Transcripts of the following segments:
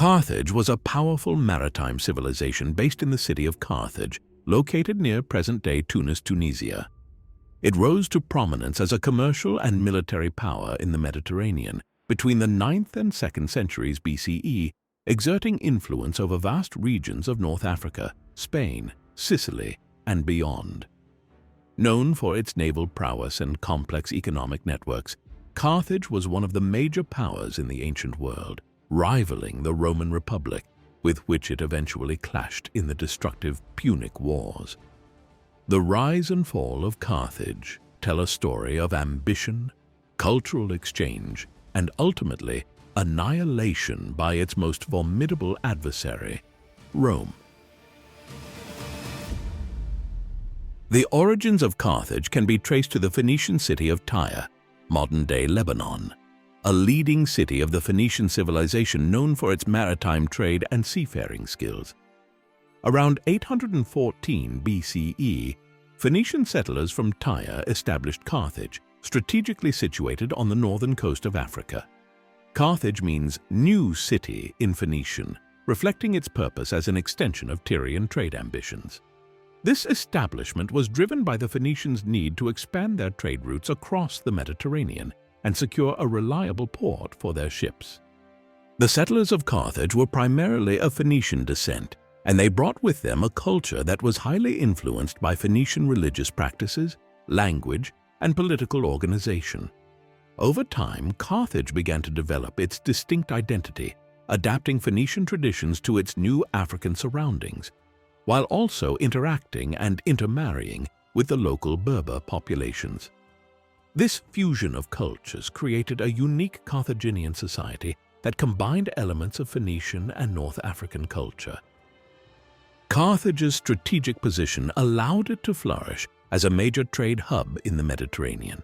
Carthage was a powerful maritime civilization based in the city of Carthage, located near present-day Tunis, Tunisia. It rose to prominence as a commercial and military power in the Mediterranean between the 9th and 2nd centuries BCE, exerting influence over vast regions of North Africa, Spain, Sicily, and beyond. Known for its naval prowess and complex economic networks, Carthage was one of the major powers in the ancient world, rivaling the Roman Republic, with which it eventually clashed in the destructive Punic Wars. The rise and fall of Carthage tell a story of ambition, cultural exchange, and ultimately annihilation by its most formidable adversary, Rome. The origins of Carthage can be traced to the Phoenician city of Tyre, modern-day Lebanon, a leading city of the Phoenician civilization known for its maritime trade and seafaring skills. Around 814 BCE, Phoenician settlers from Tyre established Carthage, strategically situated on the northern coast of Africa. Carthage means new city in Phoenician, reflecting its purpose as an extension of Tyrian trade ambitions. This establishment was driven by the Phoenicians' need to expand their trade routes across the Mediterranean and secure a reliable port for their ships. The settlers of Carthage were primarily of Phoenician descent, and they brought with them a culture that was highly influenced by Phoenician religious practices, language, and political organization. Over time, Carthage began to develop its distinct identity, adapting Phoenician traditions to its new African surroundings, while also interacting and intermarrying with the local Berber populations. This fusion of cultures created a unique Carthaginian society that combined elements of Phoenician and North African culture. Carthage's strategic position allowed it to flourish as a major trade hub in the Mediterranean.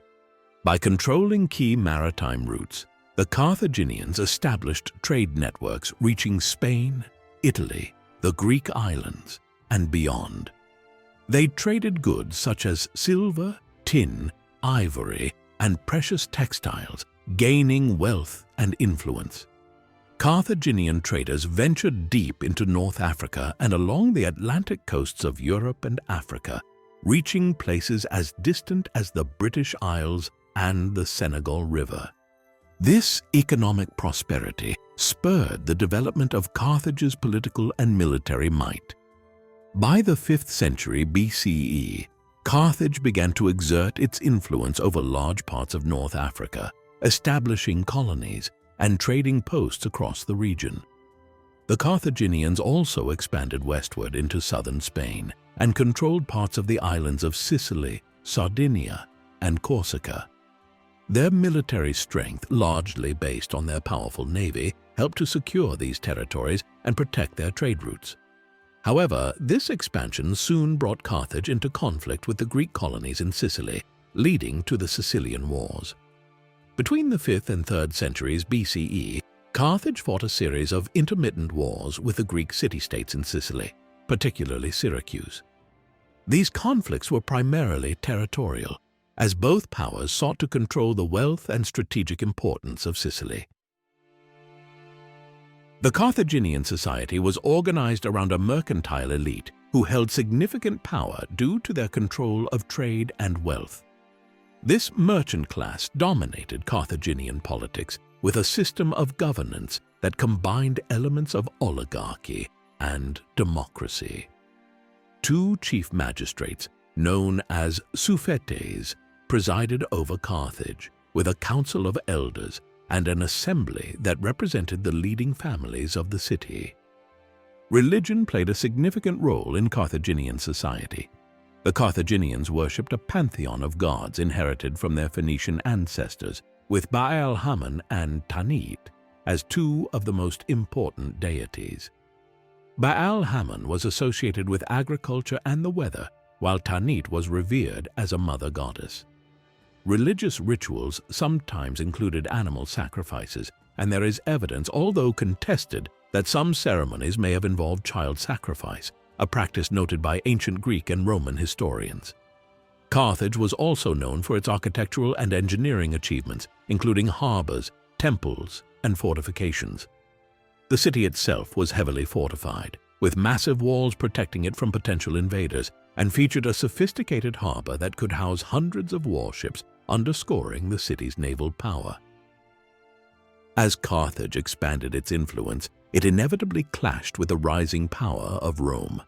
By controlling key maritime routes, the Carthaginians established trade networks reaching Spain, Italy, the Greek islands, and beyond. They traded goods such as silver, tin, ivory, and precious textiles, gaining wealth and influence. Carthaginian traders ventured deep into North Africa and along the Atlantic coasts of Europe and Africa, reaching places as distant as the British Isles and the Senegal River. This economic prosperity spurred the development of Carthage's political and military might. By the 5th century BCE, Carthage began to exert its influence over large parts of North Africa, establishing colonies and trading posts across the region. The Carthaginians also expanded westward into southern Spain and controlled parts of the islands of Sicily, Sardinia, and Corsica. Their military strength, largely based on their powerful navy, helped to secure these territories and protect their trade routes. However, this expansion soon brought Carthage into conflict with the Greek colonies in Sicily, leading to the Sicilian Wars. Between the 5th and 3rd centuries BCE, Carthage fought a series of intermittent wars with the Greek city-states in Sicily, particularly Syracuse. These conflicts were primarily territorial, as both powers sought to control the wealth and strategic importance of Sicily. The Carthaginian society was organized around a mercantile elite who held significant power due to their control of trade and wealth. This merchant class dominated Carthaginian politics with a system of governance that combined elements of oligarchy and democracy. Two chief magistrates, known as suffetes, presided over Carthage, with a council of elders and an assembly that represented the leading families of the city. Religion played a significant role in Carthaginian society. The Carthaginians worshipped a pantheon of gods inherited from their Phoenician ancestors, with Baal-Hamon and Tanit as two of the most important deities. Baal-Hamon was associated with agriculture and the weather, while Tanit was revered as a mother goddess. Religious rituals sometimes included animal sacrifices, and there is evidence, although contested, that some ceremonies may have involved child sacrifice, a practice noted by ancient Greek and Roman historians. Carthage was also known for its architectural and engineering achievements, including harbors, temples, and fortifications. The city itself was heavily fortified, with massive walls protecting it from potential invaders, and featured a sophisticated harbor that could house hundreds of warships, underscoring the city's naval power. As Carthage expanded its influence, it inevitably clashed with the rising power of Rome.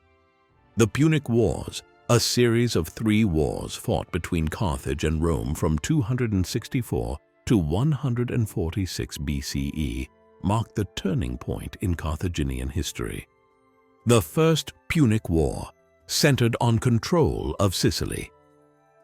The Punic Wars, a series of 3 wars fought between Carthage and Rome from 264 to 146 BCE, marked the turning point in Carthaginian history. The First Punic War centered on control of Sicily.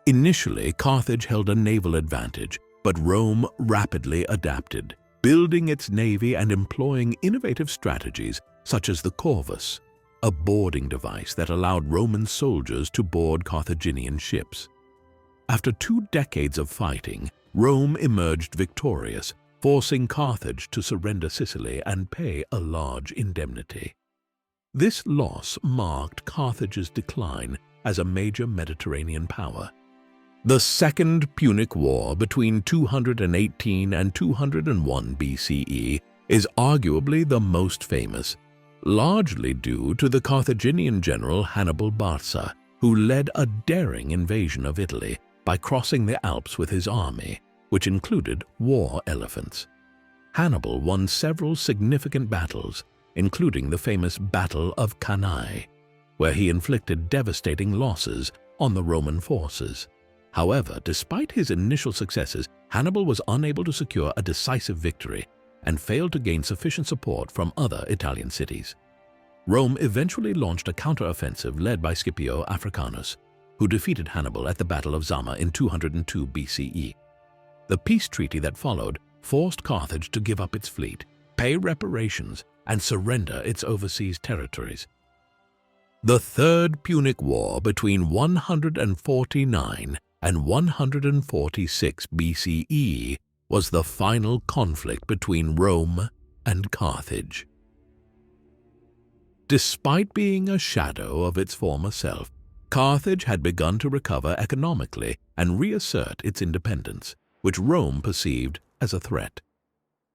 Initially, Carthage held a naval advantage, but Rome rapidly adapted, building its navy and employing innovative strategies such as the corvus, a boarding device that allowed Roman soldiers to board Carthaginian ships. After 2 decades of fighting, Rome emerged victorious, forcing Carthage to surrender Sicily and pay a large indemnity. This loss marked Carthage's decline as a major Mediterranean power. The Second Punic War between 218 and 201 BCE is arguably the most famous, largely due to the Carthaginian general Hannibal Barca, who led a daring invasion of Italy by crossing the Alps with his army, which included war elephants. Hannibal won several significant battles, including the famous Battle of Cannae, where he inflicted devastating losses on the Roman forces. However, despite his initial successes, Hannibal was unable to secure a decisive victory and failed to gain sufficient support from other Italian cities. Rome eventually launched a counteroffensive led by Scipio Africanus, who defeated Hannibal at the Battle of Zama in 202 BCE. The peace treaty that followed forced Carthage to give up its fleet, pay reparations, and surrender its overseas territories. The Third Punic War between 149 and 146 BCE was the final conflict between Rome and Carthage. Despite being a shadow of its former self, Carthage had begun to recover economically and reassert its independence, which Rome perceived as a threat.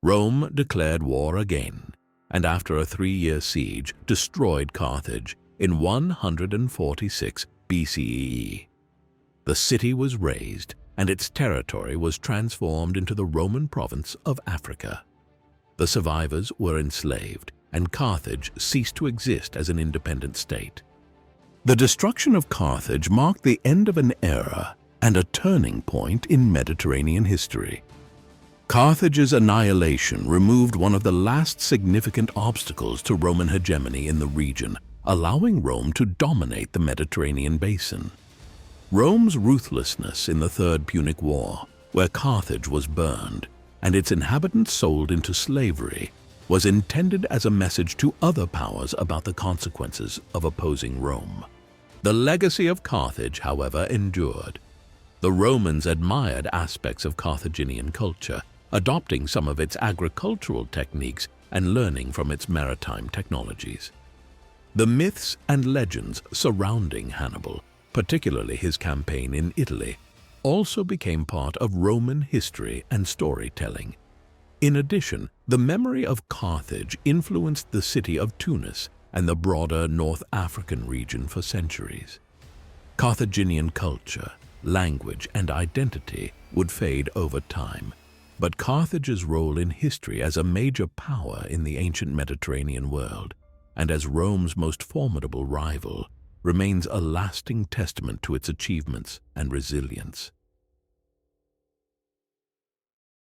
Rome declared war again, and after a 3-year siege, destroyed Carthage in 146 BCE. The city was razed, and its territory was transformed into the Roman province of Africa. The survivors were enslaved, and Carthage ceased to exist as an independent state. The destruction of Carthage marked the end of an era and a turning point in Mediterranean history. Carthage's annihilation removed one of the last significant obstacles to Roman hegemony in the region, allowing Rome to dominate the Mediterranean basin. Rome's ruthlessness in the Third Punic War, where Carthage was burned and its inhabitants sold into slavery, was intended as a message to other powers about the consequences of opposing Rome. The legacy of Carthage, however, endured. The Romans admired aspects of Carthaginian culture, adopting some of its agricultural techniques and learning from its maritime technologies. The myths and legends surrounding Hannibal, particularly his campaign in Italy, also became part of Roman history and storytelling. In addition, the memory of Carthage influenced the city of Tunis and the broader North African region for centuries. Carthaginian culture, language, and identity would fade over time, but Carthage's role in history as a major power in the ancient Mediterranean world, and as Rome's most formidable rival, remains a lasting testament to its achievements and resilience.